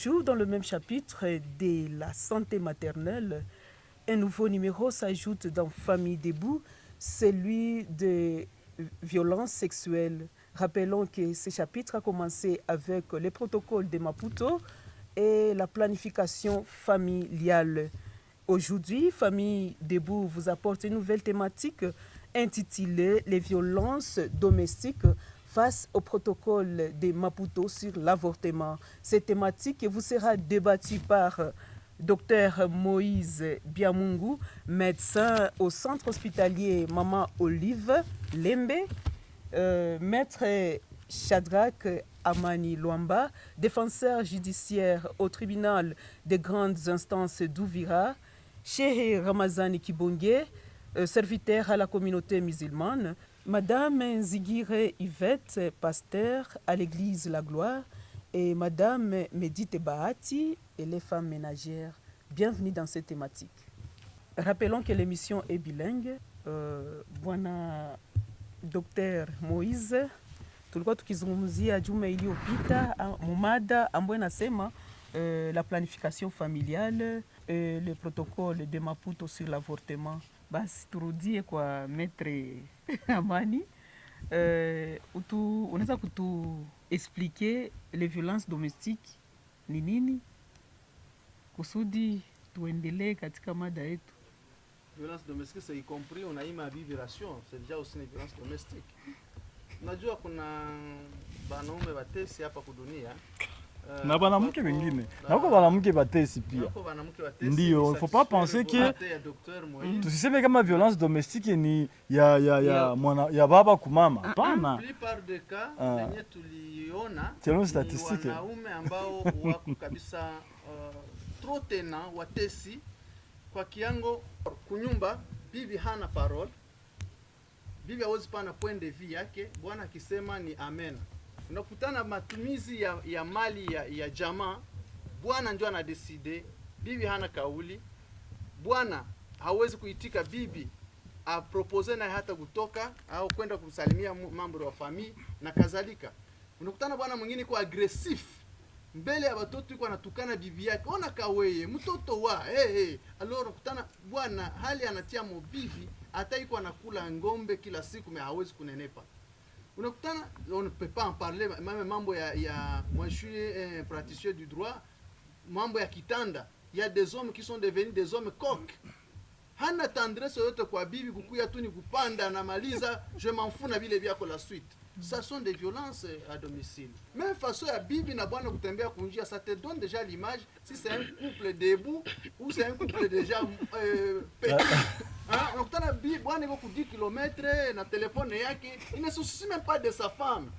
Toujours dans le même chapitre de la santé maternelle, un nouveau numéro s'ajoute dans Famille debout, celui de violences sexuelles. Rappelons que ce chapitre a commencé avec les protocoles de Maputo et la planification familiale. Aujourd'hui, Famille debout vous apporte une nouvelle thématique intitulée Les violences domestiques face au protocole de Maputo sur l'avortement. Cette thématique vous sera débattue par Dr Moïse Biamungu, médecin au centre hospitalier Maman Olive Lembe, maître Shadrach Amani Luamba, défenseur judiciaire au tribunal des grandes instances d'Ouvira, Cheikh Ramazani Kibonge, serviteur à la communauté musulmane, Madame Zigire Yvette, pasteur à l'église La Gloire, et Madame Medite Bahati et les femmes ménagères. Bienvenue dans cette thématique. Rappelons que l'émission est bilingue. Bwana Dr. Moise, tulikuwa tukizungumzia juma iliyopita mumada ambayo inasema la planification familiale, le protocole de Maputo sur l'avortement. Basi turudie kwa Maître Amani, unaweza kutu expliquer les violences domestiques ni nini kusudi tuendelee katika mada yetu. Violence domestique, c'est y compris on a eu ma vibration, c'est déjà aussi une violence domestique. Unajua kuna banaume batesi hapa kudunia na banamke wengine na huko banamke batesi pia. Ndio, il faut pas penser que tusiseme kama violence domestique ni ya baba kumama. Hapana. Plupart des cas yenye tuliona selon statistique wanaume ambao wako kabisa trop tena watesi kwa kiango kunyumba. Bibi hana parole, bibi hawezi pana point de vue yake, bwana akisema ni amen. Unakutana matumizi ya mali ya jamaa, bwana ndio anadecide, bibi hana kauli. Bwana hawezi kuitika bibi a propose na hata kutoka au kwenda kusalimia mambo ya familia na kadhalika. Unakutana bwana mwingine kwa aggressive mbele ya watoto, yuko anatukana bibi yake, ona kaweye mtoto wa alors unakutana bwana hali anatia mobibi, hata yuko anakula ngombe kila siku, mais hawezi kunenepa. Unakutana, on ne peut pas en parler, même mambo moi je suis un praticien du droit, mambo ya kitanda, il y a des hommes qui sont devenus des hommes coqs. Hana tendresse yote kwa bibi, kukuya tu ni kupanda na maliza, je m'en fous na vile vyako la suite. Ça sont des violences à domicile. Même façon ya bibi na bwana kutembea kunjia, ça te donne déjà l'image si c'est un couple debout ou c'est un couple déjà on a bwana iko 10 km na telefone yake, il ne se soucie même pas de sa femme.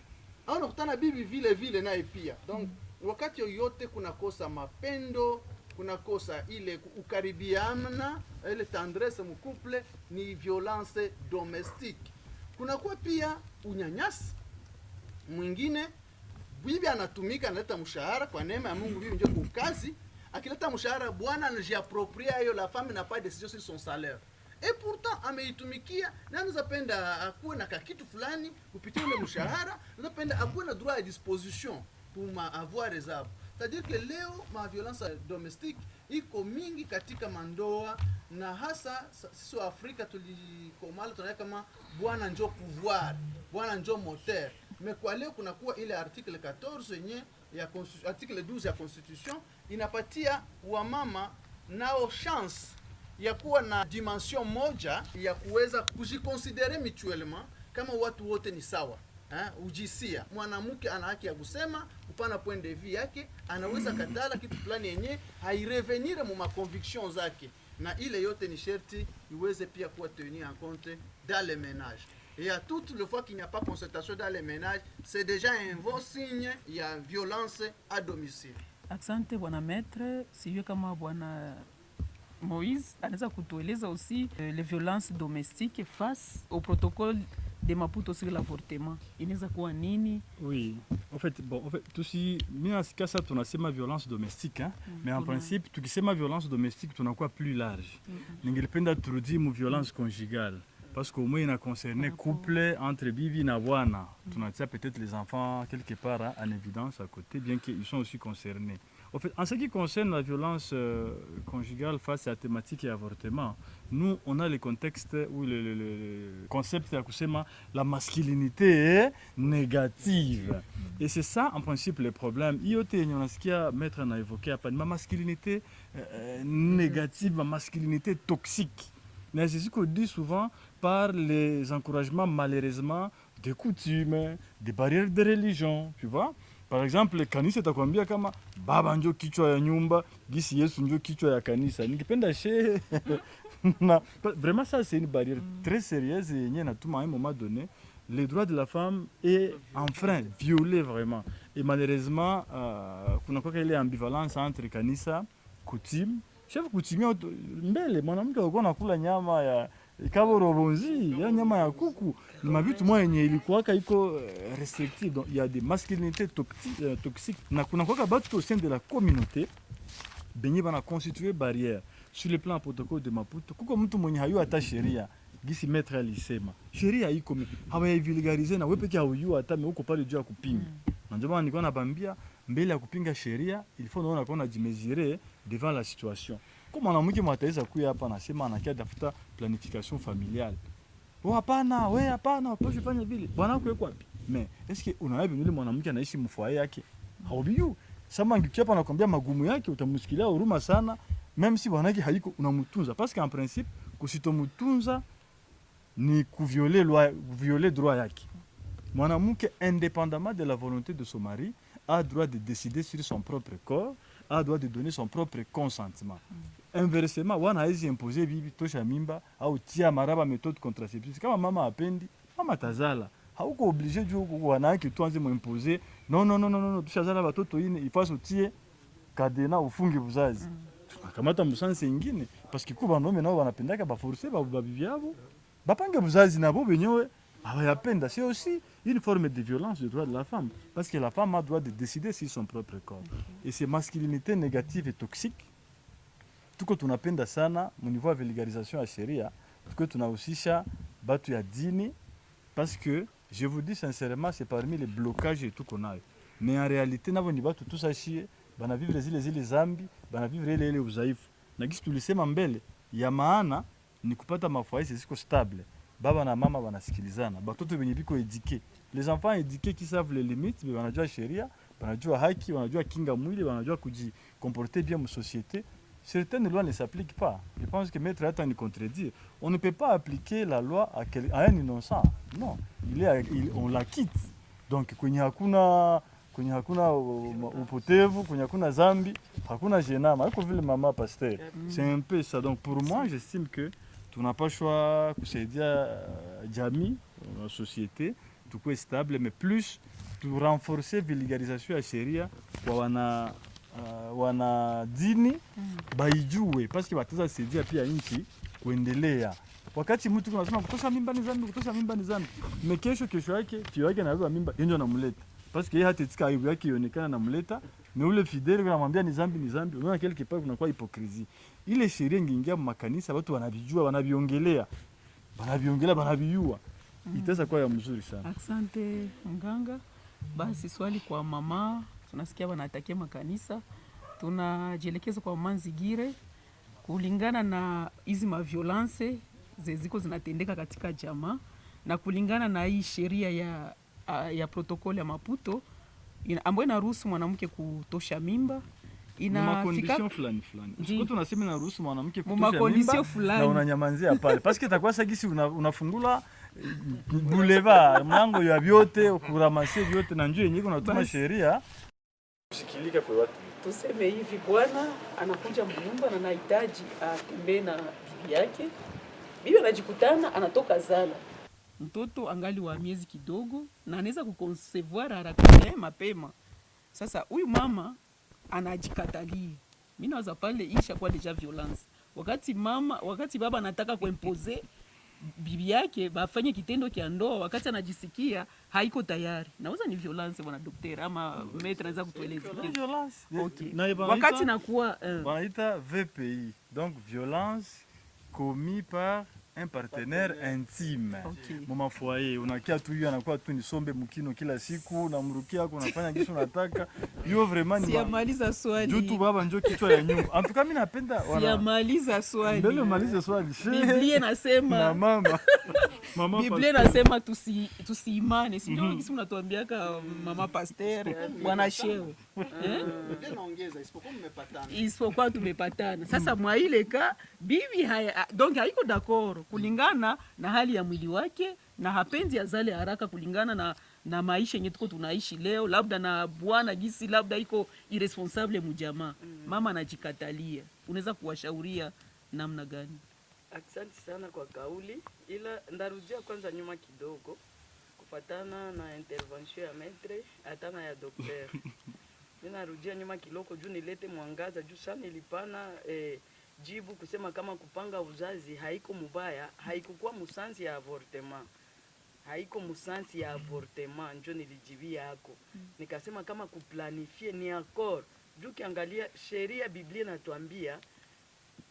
On a bibi vile naye pia. Donc wakati yote kuna kosa mapendo, kuna kosa ile ukaribiana, ile tendresse mu couple, ni violence domestique. Kuna kwa pia unyanyasi mwingine, bibi anatumika analeta mshahara kwa neema ya Mungu, bibi ndio kukazi, akileta mshahara bwana anajiapproprier hiyo, la femme n'a pas de décision sur son salaire. Et pourtant ameitumikia na anazapenda akuwe na kitu fulani kupitia ule mshahara, anazapenda akuwe na droit à disposition pour avoir réserve. C'est-à-dire que leo ma violence domestique iko mingi katika mandoa, na hasa sisi wa Afrika tulikomala tunaona kama bwana ndio pouvoir, bwana ndio moteur. Mais kwa leo kuna kuwa ile article 14 yenye ya article 12 ya constitution inapatia wa mama nao chance ya kuwa na dimension moja ya kuweza kujiconsidere mutuellement kama watu wote ni sawa. Ujisia mwanamke ana haki ya kusema upana point de vue yake, anaweza katala kitu fulani yenye hairevenir mu conviction zake, na ile yote ni sherti iweze pia kuwa tenir en compte dans le ménage. Et à toute le fois qu'il n'y a pas concertation dans les ménages, c'est déjà un bon signe, il y a violence à domicile. Asante bwana maître, sijue kama bwana Moïse anaweza kutueleza aussi les violences domestiques face au protocole de Maputo sur l'avortement. Inaweza kuwa nini? Oui, en fait tusi mimi nasikia sasa tunasema violence domestique mais en principe tukisema violence domestique tunakuwa plus large. Ningelipenda turudi mu violence conjugale parce qu'au moins il a concerné couple entre bibi na bwana. Tunatia peut-être les enfants quelque part en évidence à côté, bien qu'ils sont aussi concernés. En fait, en ce qui concerne la violence conjugale face à la thématique et avortement, nous, on a le contexte où le concept ya kusema la masculinité est négative. Et c'est ça, en principe, le problème. Yote yenye unasikia maître na évoqué hapa, ma masculinité négative, ma masculinité toxique. Mais c'est ce qu'on dit souvent par les encouragements, malheureusement, des coutumes, des barrières de religion, tu vois. Par exemple, kanisa itakwambia kama baba ndio kichwa ya nyumba, gisi Yesu ndio kichwa ya kanisa. Nikipenda she na vraiment ça c'est une barrière très sérieuse et yenye natuma à un moment donné les droits de la femme est enfreint, violé vraiment. Et malheureusement kuna kwa ile ambivalence entre kanisa, coutume. Chef coutumier mbele mwanamke alikuwa anakula nyama ya ikabo robonzi, ya nyama ya kuku. Ni mabitu moja yenye ilikuwaka iko restrictive. Donc il y a des masculinités toxiques. Na kuna kwa batu au sein de la communauté benye bana constituer barrière sur le plan protocole de Maputo. Kuko mtu mwenye hayu hata sheria gisi maître alisema. Sheria iko hawaivilgarize na wewe peke haujua hata uko pale juu ya kupinga. Na ndio maana nilikuwa nabambia mbele ya kupinga sheria il faut naona kuna jimesurer devant la situation. Kama mwanamke mwataweza kuja hapa anasema anakia tafuta planification familiale. Oh hapana, wewe hapana, uposhe fanya vile. Bwana wako yuko wapi? Mais est-ce que unawapi yule mwanamke anaishi mfoyer yake? Haubiyu. Sama ngikiapa anakuambia magumu yake utamsikilia huruma sana, même si bwana yake haiko unamtunza parce qu'en principe kusitomtunza ni violer droit yake. Mwanamke indépendamment de la volonté de son mari a droit de décider sur son propre corps, a droit de donner son propre consentement. Inversement, wana haizi imposer bibi tosha mimba au tia maraba méthode contraceptive. Kama mama apendi, mama tazala. Hauko obligé juu wanawake tuanze muimposer. Non, tushazala watoto ine ipaso tie kadena ufunge buzazi. Tunakamata musanse ingine parce que kuba nome nao wanapendaka ba forcer ba bibi yabo. Bapange buzazi nabo benyewe abayapenda. C'est aussi une forme de violence du droit de la femme parce que la femme a droit de décider sur son propre corps. Et ces masculinités négatives et toxiques tuko tunapenda sana mu niveau ya vulgarisation ya sheria, tuko tunahusisha batu ya dini parce que je vous dis sincèrement c'est parmi les blocages et tout qu'on a. Mais en réalité navo ni batu tusashie bana vivre zile zambi, bana vivre ile udhaifu. Na gisi tulisema mbele ya maana ni kupata mafoyer ziko stable. Baba na mama wanasikilizana, batoto wenye biko éduqués. Les enfants éduqués qui savent les limites, wanajua sheria, wanajua haki, wanajua kinga mwili, wanajua comporter bien dans la société. Certaines lois ne s'appliquent pas. Je pense que maître Atta nous contredire. On ne peut pas appliquer la loi à un innocent. Non, on la quitte. Donc kwenye hakuna upotevu, kwenye hakuna zambi, hakuna jenama. Haiko vile mama pasteur. C'est un peu ça. Donc pour moi, j'estime que tu n'as pas le choix kusaidia jamii, la société, tout est stable, mais plus pour renforcer vulgarisation ya sheria kwa wana dini baijue parce que wataweza saidia pia nchi kuendelea. Wakati mtu anasema kutosha mimba ni zambi, kesho yake fio yake anabeba mimba yenyewe anamleta parce que yeye hatatika aibu yake ionekana anamleta, na ule fidèle anamwambia ni zambi. Unaona quelque part kuna kwa hypocrisie. Ile sheria ingiingia makanisa watu wanavijua, wanaviongelea, wanavijua. Itaweza kuwa ya mzuri sana. Asante mganga. Basi swali kwa mama, tunasikia wanatakia makanisa, tunajielekeza kwa mama Nzigire kulingana na hizi maviolence ziko zinatendeka katika jamaa na kulingana na hii sheria ya protokoli ya Maputo ambayo inaruhusu mwanamke kutosha mimba condition fulani. Siko tunasema inaruhusu mwanamke kutosha mimba na unanyamanzia pale parce que itakuwa sagisi unafungula boulevard mlango ya vyote kuramasia vyote na njoo yenyewe unatuma sheria kusikilika kwa watu. Tuseme hivi, bwana anakuja mnyumba na anahitaji atembee na bibi yake. Bibi anajikutana anatoka zala. Mtoto angali wa miezi kidogo na anaweza kuconcevoir haraka mapema. Sasa huyu mama anajikatalia. Mimi nawaza pale isha kwa deja violence. Wakati baba anataka kuimpose bibi yake bafanye kitendo kia ndoa wakati anajisikia haiko tayari. Naweza ni violence bwana daktari ama maître anaweza kutueleza. Violence. Okay. Wakati nakuwa wanaita VPI. Donc violence commis par un partenaire intime. Okay. Mama foyer, unakia tu hiyo anakuwa tu nisombe mkino kila siku, unamrukia unafanya kitu unataka. Hiyo vraiment ni Siyamaliza swali. juu tu baba njoo kichwa ya nyumba. En tout cas mimi napenda Siyamaliza swali. Mbele malize swali. Biblia nasema na mama. Biblia nasema tusiimane. Sio kisi mnatuambiaka mama pasteur, bwana shehe. Biblia naongeza isipokuwa mmepatana. Isipokuwa tumepatana. Sasa mwa ile ka bibi haya donc haiko d'accord kulingana na hali ya mwili wake na hapendi azale haraka kulingana na maisha yenye tuko tunaishi leo, labda na bwana gisi labda iko irresponsable mujamaa. Mama anajikatalia. Unaweza kuwashauria namna gani? Asante sana kwa kauli, ila ndarudia kwanza nyuma kidogo kufatana na intervention ya maître atana ya docteur. Mimi narudia nyuma kidogo juu nilete mwangaza juu sana nilipana jibu kusema kama kupanga uzazi haiko mubaya, haikukuwa musansi ya avortement. Haiko musansi ya avortement njo nilijibia yako. Nikasema kama kuplanifie ni accord. Juu kiangalia sheria Biblia natuambia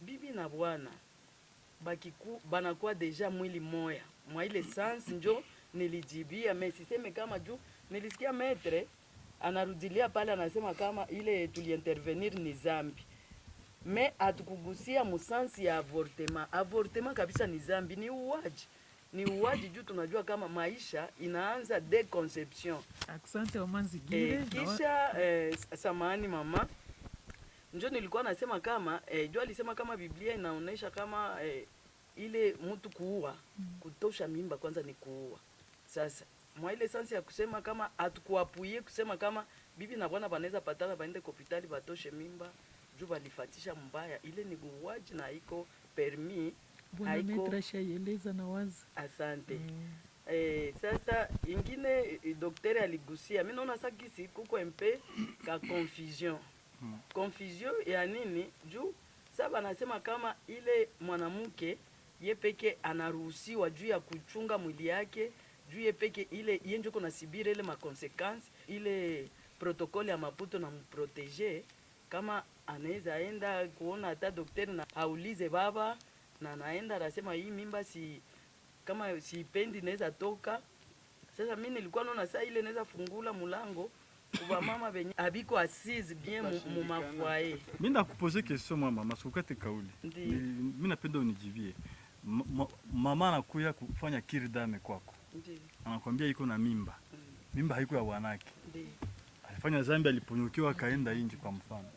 bibi na bwana banakuwa deja mwili moya. Mwa ile sans njo nilijibia, mesiseme kama juu nilisikia maître anarudilia pale anasema kama ile tuliintervenir ni zambi. Me atukugusia musansi ya avortement. Avortement kabisa ni zambi, ni uwaji. Ni uwaji juu tunajua kama maisha inaanza de conception. Asante Omanzigire. Kisha samahani mama. Njo nilikuwa nasema kama jua alisema kama Biblia inaonesha kama ile mtu kuua, kutosha mimba kwanza ni kuua. Sasa mwa ile sansi ya kusema kama atukuapuye kusema kama bibi na bwana banaweza patana baende hospitali batoshe mimba juu balifatisha mbaya, ile ni uwaji na haiko permis. Bwana metra shaeleza na wazi. Asante. Sasa ingine daktari aligusia, mimi naona sakisi kuko MP ka confusion. Confusion ya nini? Juu sasa anasema kama ile mwanamke ye peke anaruhusiwa juu ya kuchunga mwili yake, juu ye peke ile yenjo kuna sibire ile makonsequence ile protokoli ya Maputo na mprotege, kama anaweza enda kuona hata daktari na aulize baba na naenda anasema hii mimba si kama sipendi naweza toka. Sasa mimi nilikuwa naona saa ile naweza fungula mulango kwa mama benye abiko assise bien mu mafoyer. Mimi nakupoze question mama, masukate kauli. Mimi napenda unijibie. Mama anakuya kufanya kirdame kwako. Ndiyo. Anakwambia iko na mimba. Mimba haiko ya bwanake. Ndiyo. Alifanya zambi, aliponyokiwa kaenda inji kwa mfano.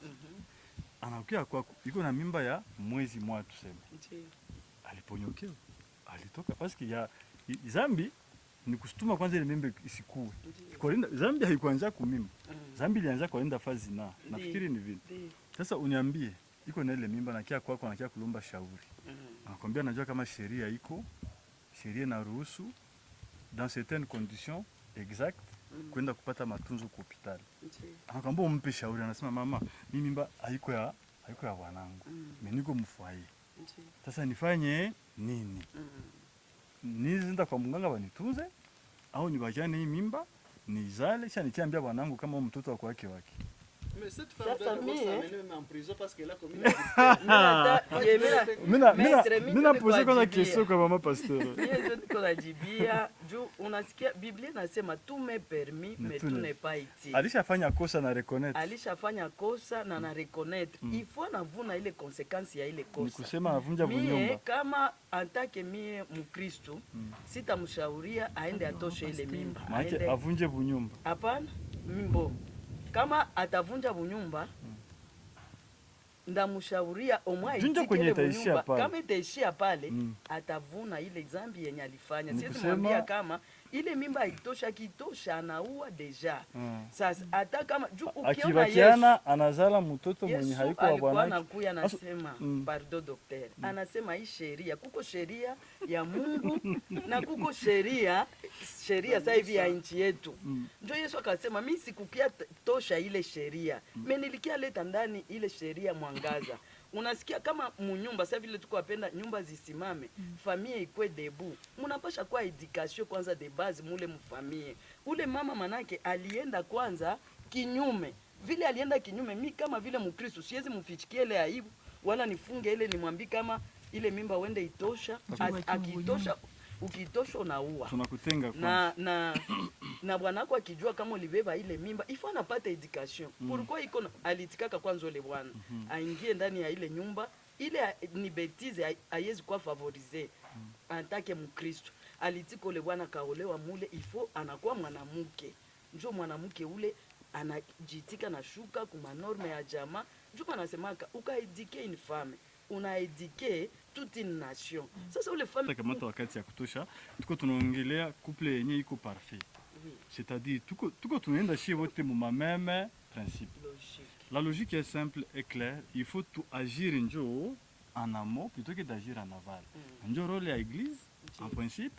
Anakuya kwako iko na mimba ya mwezi mmoja tuseme. Ndiyo. Aliponyokiwa. Alitoka paski ya zambi ni kusituma kwanza ile mimba isikue. Korinda zambi haikuanza kumimba. Zambi ilianza korinda fazi na. Nafikiri ni vile. Sasa uniambie iko na ile mimba na kia kwako na kia kulomba shauri. Anakwambia najua kama sheria iko, sheria na ruhusu dans certaines conditions exactes kwenda kupata matunzo kwa hospitali. Anakwambia umpe shauri, anasema mama, mimi mimba haiko ya wanangu. Mimi niko mfwaye. Sasa nifanye nini? Nizinda kwa mganga wanitunze au nibajane hii mimba nizale kisha nikiambia bwanangu kama mtoto wako wake. Mais cette femme doit d'abord s'amener même en prison parce qu'elle a commis Mina pose kwa question kwa mama pasteur. Yeye ndio najibia juu unasikia Biblia nasema tume permis mais tu n'es pas utile. Alishafanya kosa na reconnaître. Alishafanya kosa na na reconnaître. Il faut navuna ile conséquence ya ile kosa. Ni kusema avunja bunyumba. Kama antake mie Mkristo sitamshauria aende atoshe ile mimba. Maana avunje bunyumba. Hapana, mimbo. Kama atavunja bunyumba ndamshauria omwa itike bunyumba. Kama itaishia pale atavuna ile zambi yenye alifanya. Siwezi mwambia kama ile mimba haitosha, kitosha anaua deja. Sasa hata kama ukiona Yesu anazala mtoto mwenye haiko wa bwana. Anakuya anasema pardon docteur. Anasema hii sheria, kuko sheria ya Mungu na kuko sheria sasa hivi ya nchi yetu. Ndio Yesu akasema mimi sikukia tosha ile sheria. Mimi nilikia leta ndani ile sheria mwangaza. Unasikia kama munyumba sasa vile tuko wapenda nyumba zisimame, familia ikwe debu. Mnapasha kwa education kwanza de base mule mfamie. Ule mama manake alienda kwanza kinyume. Vile alienda kinyume, mimi kama vile Mkristo siwezi mfichikie ile aibu wala nifunge ile nimwambie kama ile mimba uende itosha, akitosha ukitosha unaua. Tunakutenga Na bwanako akijua kama ulibeba ile mimba, ifo anapata education. Pourquoi iko alitikaka kwanza ile bwana aingie ndani ya ile nyumba, ile ni betize haiwezi kuwa favoriser en tant que Mkristo. Alitiko ule bwana kaolewa mule, ifo anakuwa mwanamke. Njoo mwanamke ule anajitika na shuka kuma norme ya jamaa. Njoo anasemaka ukaedike une femme, unaedike toute une nation. Sasa ule femme kama wakati ya kutosha tuko tunaongelea couple yenye iko parfait. Oui. C'est-à-dire tuko tunaenda chez wote mu même principe. Logique. La logique est simple et claire, il faut tout agir njo en amont plutôt que d'agir en aval. Njo role ya église en principe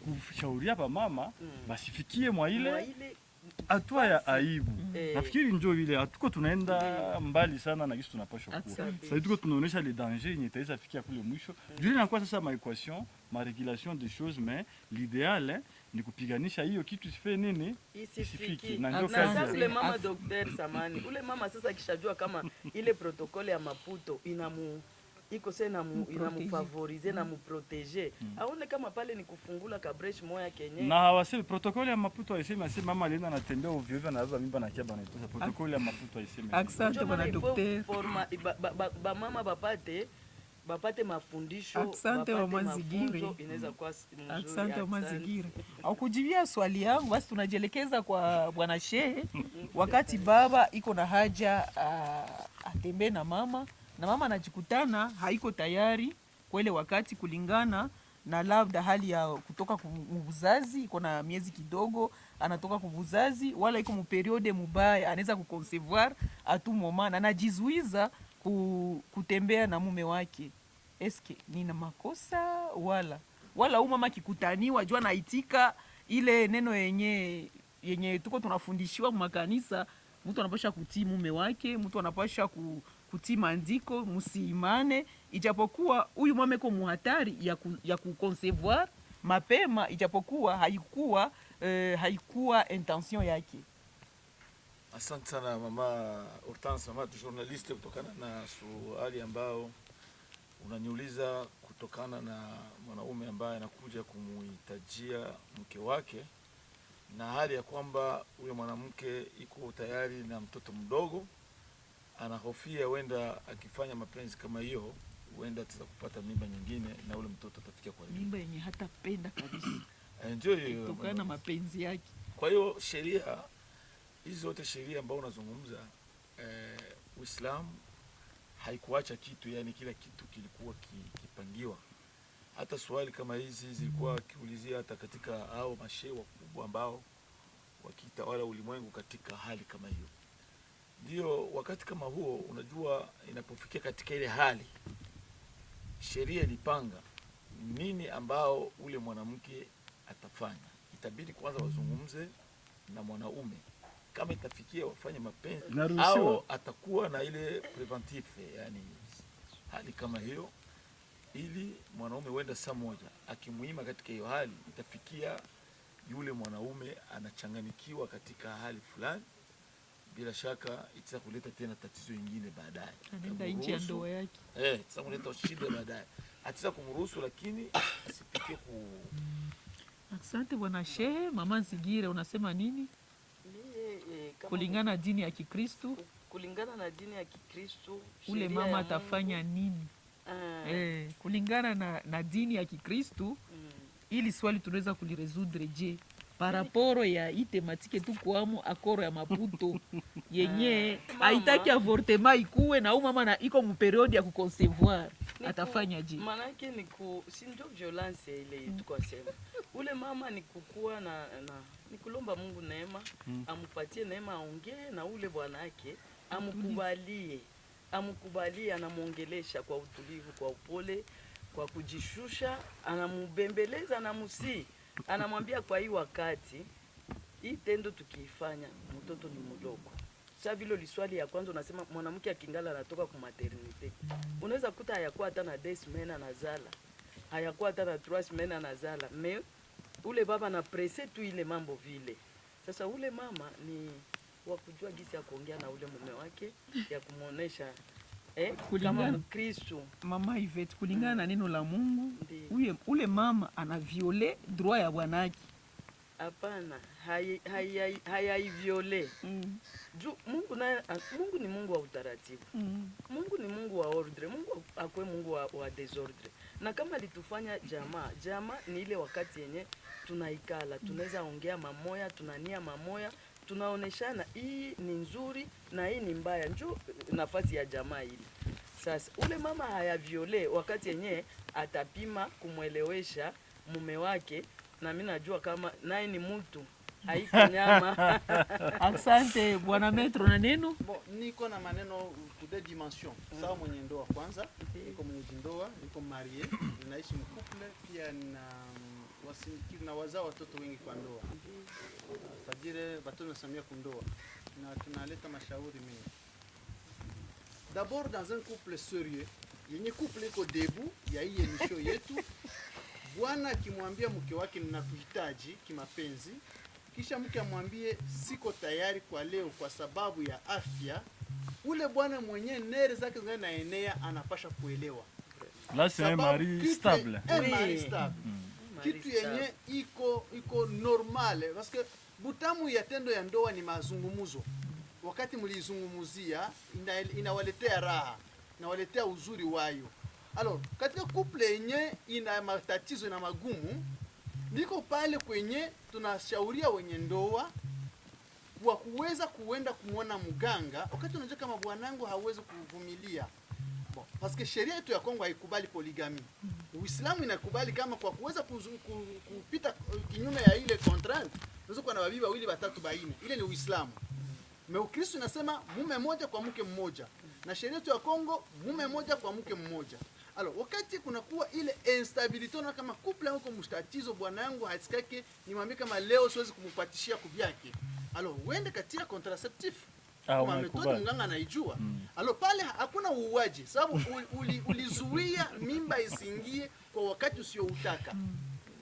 kushauria pa mama basifikie mwa ile hatua ya aibu. Nafikiri njo vile hatuko tunaenda mbali sana na kitu tunapaswa kuwa. Sasa tuko tunaonesha les dangers yenye itaweza fikia kule mwisho. Juu inakuwa sasa ma equation, ma régulation des choses, mais l'idéal ni kupiganisha hiyo kitu isifanye nini? Isifiki. Na ndio kazi ya ule mama daktari samani. Ule mama sasa akishajua kama ile protokole ya Maputo iko sasa inamufavorize na muproteger. Aone kama pale ni kufungula kabresh moya Kenya. Na hawasemi protokole ya Maputo haisemi asi mama alienda anatembea ovyo ovyo anabeba mimba na kia bana itosha. Protokole ya Maputo haisemi. Asante bwana daktari. Ba mama bapate mafundisho. Asante wa Mazigiri. Inaweza kuwa mzuri. Asante wa Mazigiri. Au kujibia swali yangu basi tunajielekeza kwa bwana shehe. Wakati baba iko na haja atembee na mama anajikutana haiko tayari kwa ile wakati, kulingana na labda hali ya kutoka kuuzazi, iko na miezi kidogo anatoka kuuzazi, wala iko mu periode mubaya, anaweza kuconcevoir atu moment, anajizuiza kutembea na mume wake. Eske nina makosa wala mama kikutaniwa jua naitika ile neno yenye tuko tunafundishiwa makanisa, mtu anapasha kutii mume wake, mtu anapasha kutii maandiko, musiimane, ijapokuwa huyu mama iko muhatari ya kuconcevoir mapema, ijapokuwa haikuwa intention yake. Asante sana mama Hortense, mama journaliste, kutokana na swali ambao unaniuliza kutokana na mwanaume ambaye anakuja kumuhitajia mke wake, na hali ya kwamba huyo mwanamke iko tayari na mtoto mdogo, anahofia wenda akifanya mapenzi kama hiyo wenda ataweza kupata mimba nyingine na ule mtoto atafikia kwa mimba yenye hatapenda kabisa. Ndio hiyo kutokana na mapenzi yake. Kwa hiyo sheria hizi zote, sheria ambayo unazungumza, Uislamu haikuacha kitu, yani kila kitu kilikuwa kipangiwa. Hata swali kama hizi zilikuwa kiulizia hata katika hao mashehe wakubwa ambao wakitawala ulimwengu katika hali kama hiyo. Ndio wakati kama huo, unajua inapofikia katika ile hali, sheria ilipanga nini ambao ule mwanamke atafanya. Itabidi kwanza wazungumze na mwanaume kama itafikia wafanye mapenzi au atakuwa na ile preventive, yani hali kama hiyo, ili mwanaume wenda saa moja akimuima katika hiyo hali, itafikia yule mwanaume anachanganikiwa katika hali fulani, bila shaka itaweza kuleta tena tatizo lingine baadaye. Anaenda nje ya ndoa yake. Itaweza kuleta shida baadaye. Ataweza kumruhusu lakini asifikie Asante bwana shehe. Mama Nzigire, unasema nini? Kulingana na dini ya Kikristo, ule mama atafanya nini? Kulingana na dini ya Kikristo, ili swali tunaweza kuliresoudre je paraporo ya hii tematike tu kwamo akoro ya Maputo yenye haitaki avortement ikuwe na mama na iko mu periode ya kuconcevoir, atafanya je? Maana yake ni si ndio violence ile tukasema. Ule mama ni kukua ni kulomba Mungu neema, amupatie neema, aongee na ule bwana yake, amukubalie, anamuongelesha kwa utulivu, kwa upole, kwa kujishusha, anamubembeleza, anamwambia kwa hii wakati hii tendo tukiifanya mtoto ni mdogo. Sasa vile liswali ya kwanza unasema mwanamke akingala anatoka kwa maternite, unaweza kuta hayakuwa hata na 10 semaines anazala, hayakuwa hata na 3 semaines anazala, mais ule baba na presse tu ile mambo vile. Sasa ule mama ni wa kujua gisi ya kuongea na ule mume wake, ya kumuonesha kama Kulingana Mkristo. Mama Ivete, kulingana na neno la Mungu, Ndiyo. ule mama ana viole droit ya bwanake. Hapana, hayaiviole. Juu Mungu ni Mungu wa utaratibu. Mungu ni Mungu wa ordre. Mungu akwe Mungu wa desordre. Na kama litufanya jamaa ni ile wakati yenye tunaikala, tunaweza ongea mamoya, tunania mamoya, tunaoneshana hii ni nzuri na hii ni mbaya. Njoo nafasi ya jamaa hili. Sasa ule mama hayaviole wakati yenye atapima kumwelewesha mume wake, na mimi najua kama naye ni mtu haiko nyama. Asante bwana Metro na neno. Bon, niko na maneno kude dimension. Sawa, mwenye ndoa kwanza, niko mwenye ndoa, niko marie, ninaishi mkuple, pia na wazao watoto wengi kwa ndoa. Fadire watoto nasamia kundoa. Na tunaleta mashauri mengi. D'abord dans un couple sérieux, yenye couple iko debout ya hii emission yetu, bwana akimwambia mke wake ninakuhitaji kimapenzi, kisha mke amwambie siko tayari kwa leo kwa sababu ya afya, ule bwana mwenye nere zake zinaenea anapasha kuelewa. Là c'est un mari stable. Un mari stable. Kitu yenye iko normal parce que butamu ya tendo ya ndoa ni mazungumuzo. Wakati mlizungumuzia inawaletea raha, inawaletea uzuri wayo. Alors, katika couple yenye ina matatizo na magumu, ndiko pale kwenye tunashauria wenye ndoa kwa kuweza kuenda kumwona mganga wakati unajua kama bwanangu hawezi kuvumilia. Bon, parce que sheria yetu ya Kongo haikubali polygamy. Uislamu inakubali kama kwa kuweza kupita kinyume ya ile contrainte, unaweza kuwa na bibi wawili watatu baine. Ile ni Uislamu. Mais Ukristo inasema mume mmoja kwa mke mmoja. Na sheria yetu ya Kongo mume mmoja kwa mke mmoja. Alors, wakati kunakuwa ile instability na kama couple huko mstatizo bwana yangu hasikake nimwambie kama leo siwezi kumpatishia kuvyake. Alors, uende katia contraceptif. Kama metodi mganga anaijua. Alors, pale hakuna uuaji sababu ulizuia mimba isingie kwa wakati usioutaka.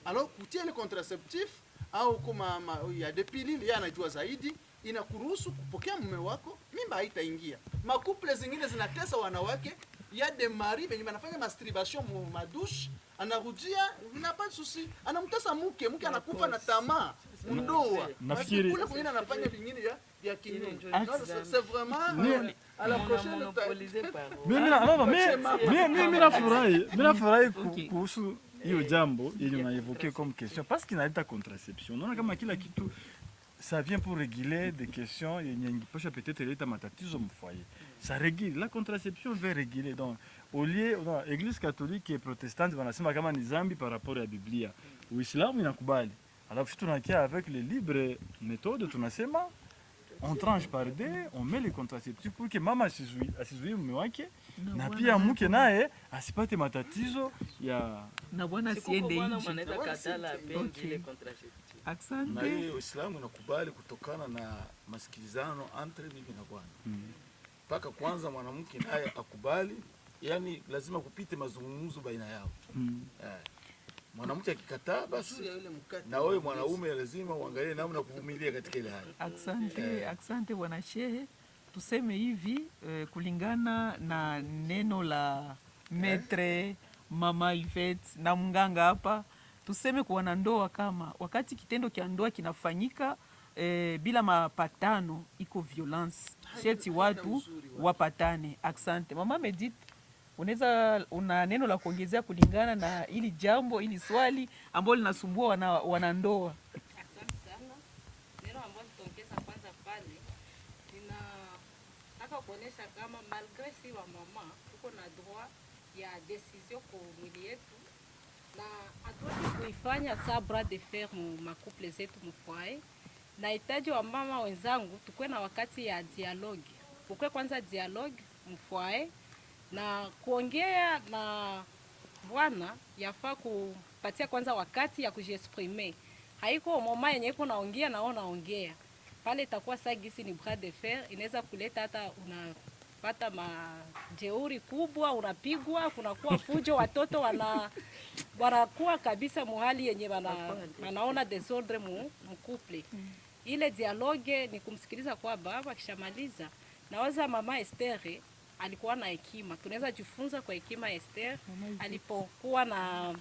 Alors, kutia ile contraceptif au kama ya depilili yeye anajua zaidi inakuruhusu kupokea mume wako, mimba haitaingia. Makuple zingine zinatesa wanawake, ya de mari benye banafanya masturbation mu madouche, anarudia n'a pas de souci, anamtesa mke anakufa na tamaa mundoa. Nafikiri kule kwingine anafanya vingine ya kinyume. C'est vraiment à la prochaine mimi nafurahi kuhusu hiyo jambo yenye unaevoke comme question parce qu'il inaleta contraception. Unaona kama kila kitu ça vient pour réguler des questions yenye peut-être leta matatizo mfoyer. Ça régule, la contraception veut réguler. Donc au lieu l'église catholique et protestante wanasema kama ni zambi par rapport à la Biblia. Uislamu inakubali. Alors si tunakia avec les libres méthodes tunasema on tranche par deux, on met les contraceptifs pour que mama asizuie mume wake na pia mke naye asipate matatizo ya na bwana siende nje. Asante. Na hiyo Uislamu inakubali kutokana na masikilizano entre bibi na bwana. Paka kwanza mwanamke naye akubali, yani lazima kupite mazungumzo baina yao. Mwanamke akikataa basi na wewe mwanaume lazima uangalie namna kuvumilia katika ile hali. Asante bwana shehe. Tuseme hivi kulingana na neno la Maître Mama Ivete na mganga hapa, tuseme kwa wanandoa kama wakati kitendo kia ndoa kinafanyika bila mapatano iko violence. Sheti watu wapatane. Asante. Mama Medit, una neno la kuongezea kulingana na ili jambo ili swali ambalo linasumbua wanandoa? Asante sana. Neno ambalo nitaongeza kwanza pale, ninataka kuonesha kama malgré si wa mama tuko na droit ya decision kwa mwili yetu na hatuwezi kuifanya sa bras de fer mu couple zetu mu foyer. Na hitaji wa mama wenzangu tukue na wakati ya dialogue. Ukwe kwanza dialogue mu foyer na kuongea na bwana yafaa kupatia kwanza wakati ya kujiexprimer. Haiko mama yenye iko naongea naongea. Pale itakuwa sagisi ni bras de fer, inaweza kuleta hata unapata majeuri kubwa, unapigwa, kunakuwa fujo, watoto wanakuwa kabisa muhali yenye wanaona desordre mu couple. Ile dialogue ni kumsikiliza kwa baba, kishamaliza nawaza mama Esther alikuwa na hekima. Tunaweza jifunza kwa hekima ya Esther alipokuwa na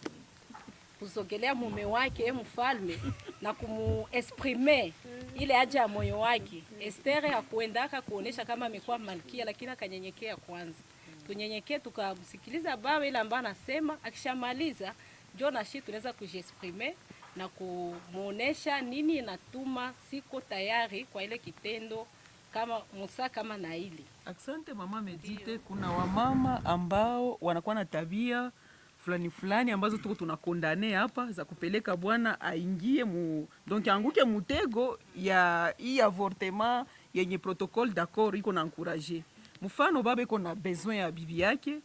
kusogelea mume wake mfalme na kumuexprime ile haja ya moyo wake. Esther hakuendaka kuonesha kama amekuwa malkia, lakini akanyenyekea kwanza. Tunyenyekee tukamsikiliza baba ile ambaye anasema, akishamaliza ndio na sisi tunaweza kujiexprime na kumuonesha nini inatuma siko tayari kwa ile kitendo kama Musa kama na ile. Asante mama Medite. Kuna wamama ambao wanakuwa na tabia fulani fulani ambazo tuko tunakondane hapa za kupeleka bwana aingie donc anguke mutego ya hii avortement yenye protocole d'accord iko na encourager. Mfano baba iko na besoin ya bibi yake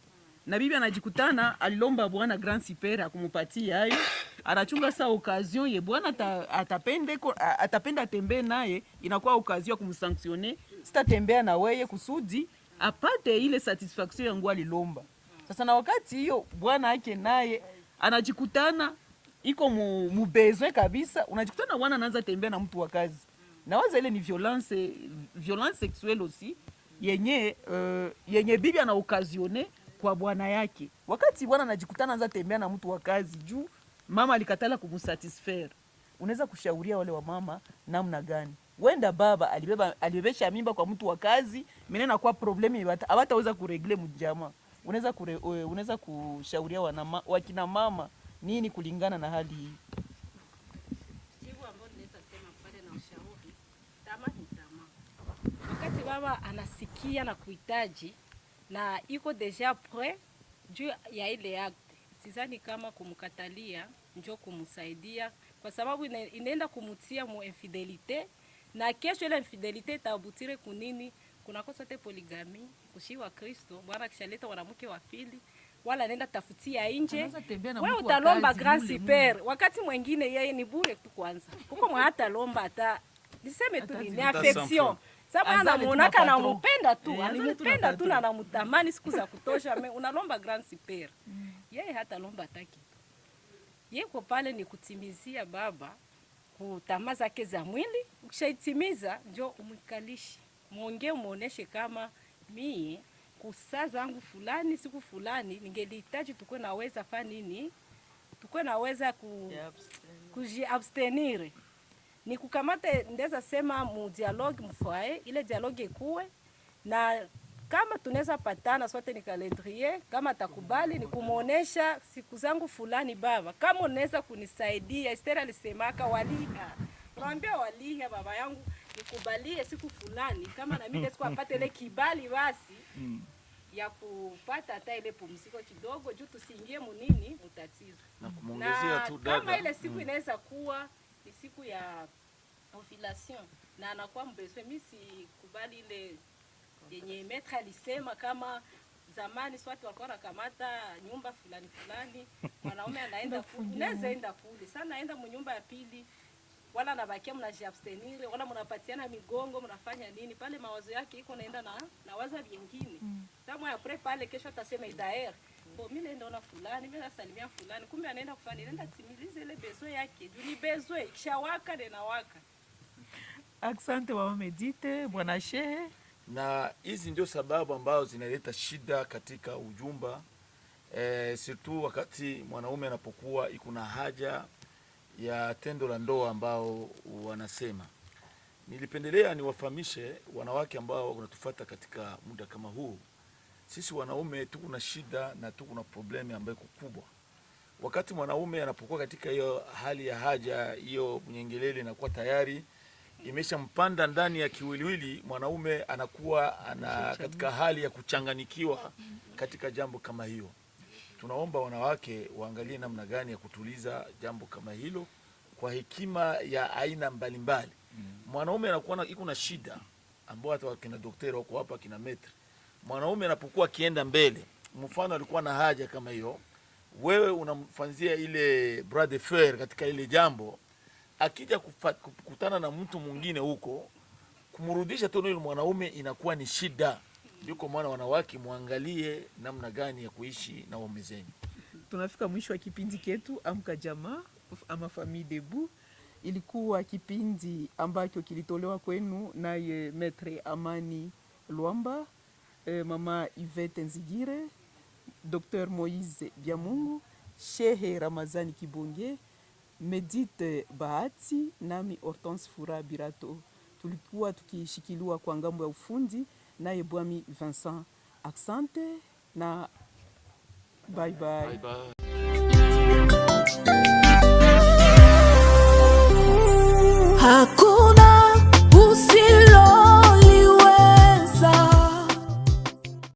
na bibi anajikutana alilomba bwana grand super akumupatia hayo, anachunga saa occasion ye bwana atapenda tembee naye, inakuwa occasion ya kumsanctionner, sitatembea na wewe kusudi apate ile satisfaction yangu alilomba. Sasa na wakati hiyo bwana yake naye anajikutana iko mubezwe kabisa, unajikutana bwana anaanza tembea na mtu wa kazi. Na waza ile ni violence sexuelle aussi yenye bibi ana occasionner kwa bwana yake. Wakati bwana anajikutana anaanza tembea na mtu wa kazi juu mama alikatala kumsatisfaire. Unaweza kushauria wale wa mama namna gani? Wenda baba alibebesha mimba kwa mtu wa kazi, menena kwa problemi hawataweza kuregle mjama. Unaweza kushauria wakina mama nini kulingana na hali hii? Jibu ambalo naweza sema pale na ushauri, tamaa ni tamaa. Wakati baba anasikia na kuhitaji na iko deja prêt juu ya ile acte, sidhani kama kumkatalia ndio kumsaidia, kwa sababu inaenda kumutia mu infidelite, na kesho ile infidelite itabutire kunini? Kuna kosa te poligami kushiwa Kristo. Bwana kishaleta mwanamke wa pili wala nenda tafutia nje, wewe utalomba grand super. Wakati mwingine yeye ni bure tu kwanza. Huko mwa hata lomba hata niseme tu ni affection. Sababu anamuonaka na mpenda tu, alimpenda tu na anamtamani siku za kutosha, unalomba grand super. Yeye hata lomba taki. Yeye kwa pale ni kutimizia baba kutamaa zake za mwili, ukishaitimiza ndio umkalishi. Mwongee muoneshe kama mimi kusaa zangu fulani siku fulani ningelihitaji tukwe naweza fanya nini, tukwe naweza kujiabstenir. Ni kukamate ndeza sema mu dialogue mfoaye, ile dialogue ikuwe na kama tunaweza patana sote ni calendrier, kama takubali ni kumuonesha siku zangu fulani baba, kama unaweza kunisaidia. Esther alisemaka waliha, mwambia waliha baba yangu nikubalie siku fulani, kama na mimi siku apate ile kibali basi ya kupata hata ile pumziko kidogo juu tusiingie munini mutatizo. Na kumuongezea tu dada, kama ile siku inaweza kuwa ni siku ya ovulation na anakuwa mbese, mimi sikubali ile yenye metra alisema kama zamani swatu walikuwa nakamata nyumba fulani fulani, mwanaume anaenda unaweza enda kule sana, naenda mnyumba ya pili wala nabakia mnajiabstenir wala mnapatiana migongo mnafanya nini pale, mawazo yake iko naenda na waza vingine. Kama après pale kesho atasema idaer bo mimi naenda na fulani, mimi nasalimia fulani, kumbe anaenda kufanya nenda timilize ile besoin yake. Juu ni besoin kishawaka na waka. Asante wa Medite bwana shehe. Na hizi ndio sababu ambazo zinaleta shida katika ujumba, surtout wakati mwanaume anapokuwa iko na haja ya tendo la ndoa ambao wanasema. Nilipendelea niwafahamishe wanawake ambao wanatufuata katika muda kama huu, sisi wanaume tuko na shida na tuko na problemi ambayo kubwa. Wakati mwanaume anapokuwa katika hiyo hali ya haja, hiyo mnyengelele inakuwa tayari imeshampanda ndani ya kiwiliwili, mwanaume anakuwa katika hali ya kuchanganikiwa katika jambo kama hiyo. Tunaomba wanawake waangalie namna gani ya kutuliza jambo kama hilo kwa hekima ya aina mbalimbali. Mwanaume anakuwa iko na shida ambao hata kina daktari wako hapa, kina metre. Mwanaume anapokuwa akienda mbele, mfano alikuwa na haja kama hiyo, wewe unamfanzia ile bras de fer katika ile jambo, akija kukutana na mtu mwingine huko, kumrudisha tena yule mwanaume inakuwa ni shida. Yuko maana wanawake muangalie namna gani ya kuishi na waume zenu. Tunafika mwisho wa kipindi ketu Amka Jamaa ama Famille Debout. Ilikuwa kipindi ambacho kilitolewa kwenu naye Maître Amani Luamba. Mama Yvette Nzigire, Dr. Moïse Biamungu, Shehe Ramazani Kibonge, Medite Bahati, nami Hortense Fura Birato. Tulikuwa tukishikiliwa kwa ngambo ya ufundi naye Bwami Vincent. Asante na bye bye. Bye bye.